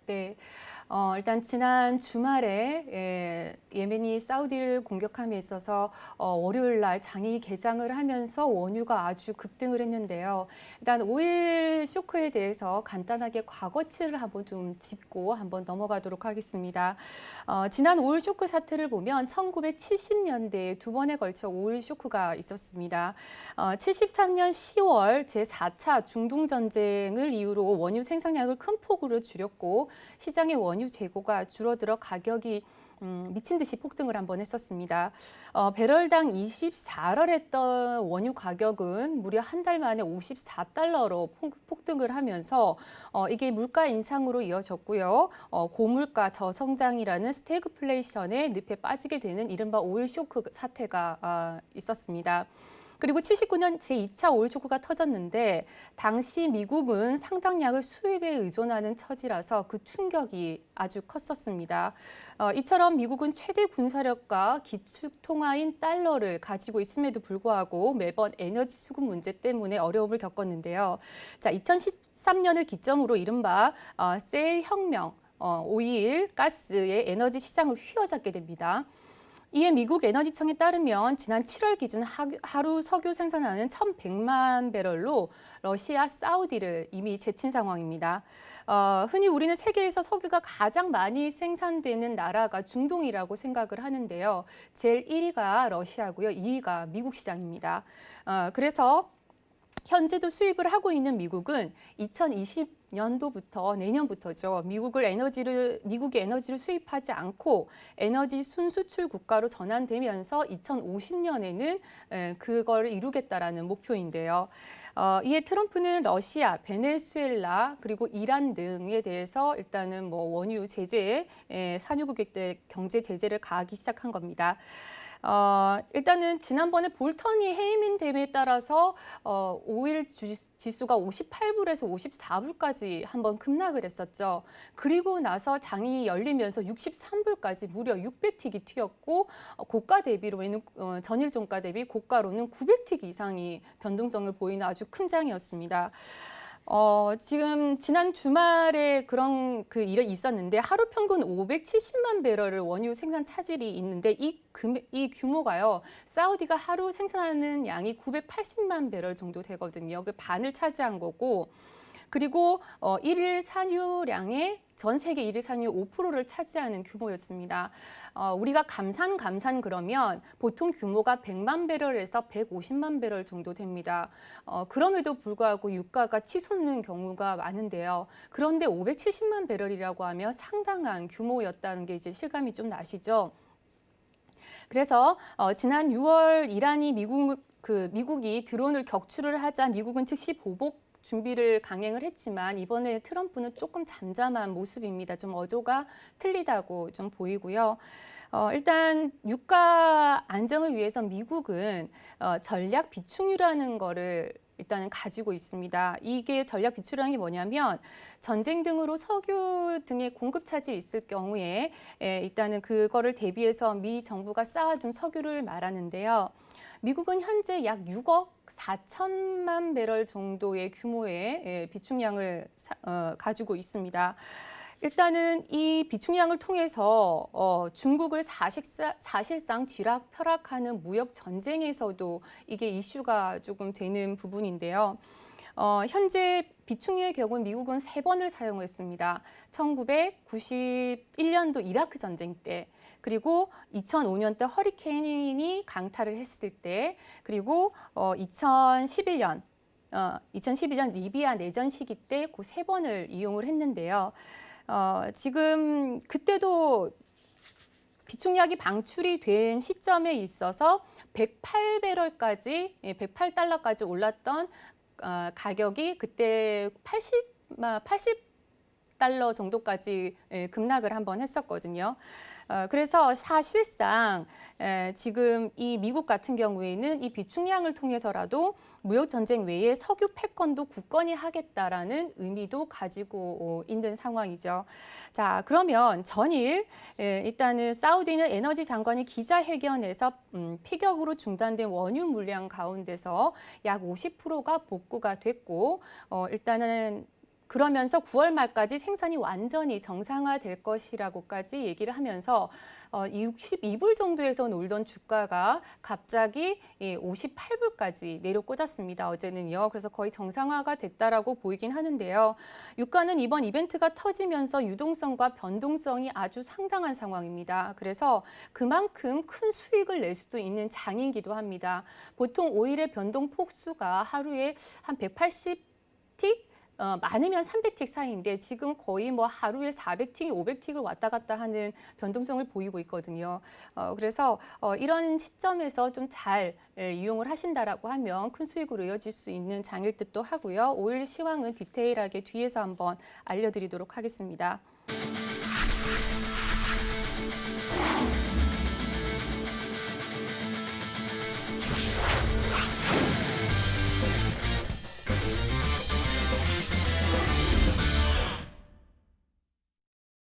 네. 일단 지난 주말에 예멘이 사우디를 공격함에 있어서 월요일 날 장이 개장을 하면서 원유가 아주 급등을 했는데요. 일단 오일 쇼크에 대해서 간단하게 과거치를 한번 좀 짚고 한번 넘어가도록 하겠습니다. 지난 오일 쇼크 사태를 보면 1970년대에 두 번에 걸쳐 오일 쇼크가 있었습니다. 73년 10월 제4차 중동 전쟁을 이유로 원유 생산량을 큰 폭으로 줄였고 시장의 원유 재고가 줄어들어 가격이 미친 듯이 폭등을 한번 했었습니다. 배럴당 24를 했던 원유 가격은 무려 한 달 만에 54달러로 폭등을 하면서 이게 물가 인상으로 이어졌고요. 고물가 저성장이라는 스태그플레이션에 늪에 빠지게 되는 이른바 오일 쇼크 사태가 있었습니다. 그리고 79년 제2차 오일 쇼크가 터졌는데 당시 미국은 상당량을 수입에 의존하는 처지라서 그 충격이 아주 컸었습니다. 이처럼 미국은 최대 군사력과 기축 통화인 달러를 가지고 있음에도 불구하고 매번 에너지 수급 문제 때문에 어려움을 겪었는데요. 자, 2013년을 기점으로 이른바 셀 혁명, 오일, 가스의 에너지 시장을 휘어잡게 됩니다. 이에 미국 에너지청에 따르면 지난 7월 기준 하루 석유 생산하는 1,100만 배럴로 러시아, 사우디를 이미 제친 상황입니다. 흔히 우리는 세계에서 석유가 가장 많이 생산되는 나라가 중동이라고 생각을 하는데요. 제일 1위가 러시아고요. 2위가 미국 시장입니다. 그래서 현재도 수입을 하고 있는 미국은 2020년도부터 내년부터죠. 미국이 에너지를 수입하지 않고 에너지 순수출 국가로 전환되면서 2050년에는 그걸 이루겠다라는 목표인데요. 이에 트럼프는 러시아, 베네수엘라 그리고 이란 등에 대해서 일단은 원유 제재, 산유국에 경제 제재를 가하기 시작한 겁니다. 일단은 지난번에 볼턴이 해임됨에 따라서 오일 지수가 58불에서 54불까지 한번 급락을 했었죠. 그리고 나서 장이 열리면서 63불까지 무려 600틱이 튀었고 고가 대비로는 전일 종가 대비 고가로는 900틱 이상이 변동성을 보이는 아주 큰 장이었습니다. 지금 지난 주말에 그런 일이 있었는데 하루 평균 570만 배럴을 원유 생산 차질이 있는데 이 규모가요. 사우디가 하루 생산하는 양이 980만 배럴 정도 되거든요. 그 반을 차지한 거고 그리고 일일 산유량의 전 세계 일일 산유 5%를 차지하는 규모였습니다. 우리가 감산 그러면 보통 규모가 100만 배럴에서 150만 배럴 정도 됩니다. 그럼에도 불구하고 유가가 치솟는 경우가 많은데요. 그런데 570만 배럴이라고 하면 상당한 규모였다는 게 이제 실감이 좀 나시죠. 그래서 지난 6월 이란이 미국이 드론을 격추를 하자 미국은 즉시 보복 준비를 강행을 했지만 이번에 트럼프는 조금 잠잠한 모습입니다. 좀 어조가 틀리다고 좀 보이고요. 일단 유가 안정을 위해서 미국은 전략 비축유라는 거를 일단은 가지고 있습니다. 이게 전략 비축이라는 게 뭐냐면 전쟁 등으로 석유 등의 공급 차질이 있을 경우에 일단은 그거를 대비해서 미 정부가 쌓아둔 석유를 말하는데요. 미국은 현재 약 6억 4천만 배럴 정도의 규모의 비축량을 가지고 있습니다. 일단은 이 비축량을 통해서 중국을 사실상 쥐락펴락하는 무역 전쟁에서도 이게 이슈가 조금 되는 부분인데요. 현재 비축유의 경우 미국은 3번을 사용했습니다. 1991년도 이라크 전쟁 때, 그리고 2005년 때 허리케인이 강타를 했을 때, 그리고 2011년 리비아 내전 시기 때 그 3번을 이용을 했는데요. 지금 그때도 비축약이 방출이 된 시점에 있어서 108배럴까지, 108달러까지 올랐던 가격이 그때 80달러 정도까지 급락을 한번 했었거든요. 그래서 사실상 지금 이 미국 같은 경우에는 이 비축량을 통해서라도 무역 전쟁 외에 석유 패권도 굳건히 하겠다라는 의미도 가지고 있는 상황이죠. 자, 그러면 전일 일단은 사우디는 에너지 장관이 기자회견에서 피격으로 중단된 원유 물량 가운데서 약 50%가 복구가 됐고 일단은 그러면서 9월 말까지 생산이 완전히 정상화될 것이라고까지 얘기를 하면서 62불 정도에서 놀던 주가가 갑자기 58불까지 내려꽂았습니다. 어제는요. 그래서 거의 정상화가 됐다라고 보이긴 하는데요. 유가는 이번 이벤트가 터지면서 유동성과 변동성이 아주 상당한 상황입니다. 그래서 그만큼 큰 수익을 낼 수도 있는 장이기도 합니다. 보통 오일의 변동 폭수가 하루에 한 180틱? 많으면 300틱 사이인데 지금 거의 뭐 하루에 400틱, 500틱을 왔다 갔다 하는 변동성을 보이고 있거든요. 그래서 이런 시점에서 좀 잘 이용을 하신다라고 하면 큰 수익으로 이어질 수 있는 장일 듯도 하고요. 오일 시황은 디테일하게 뒤에서 한번 알려드리도록 하겠습니다.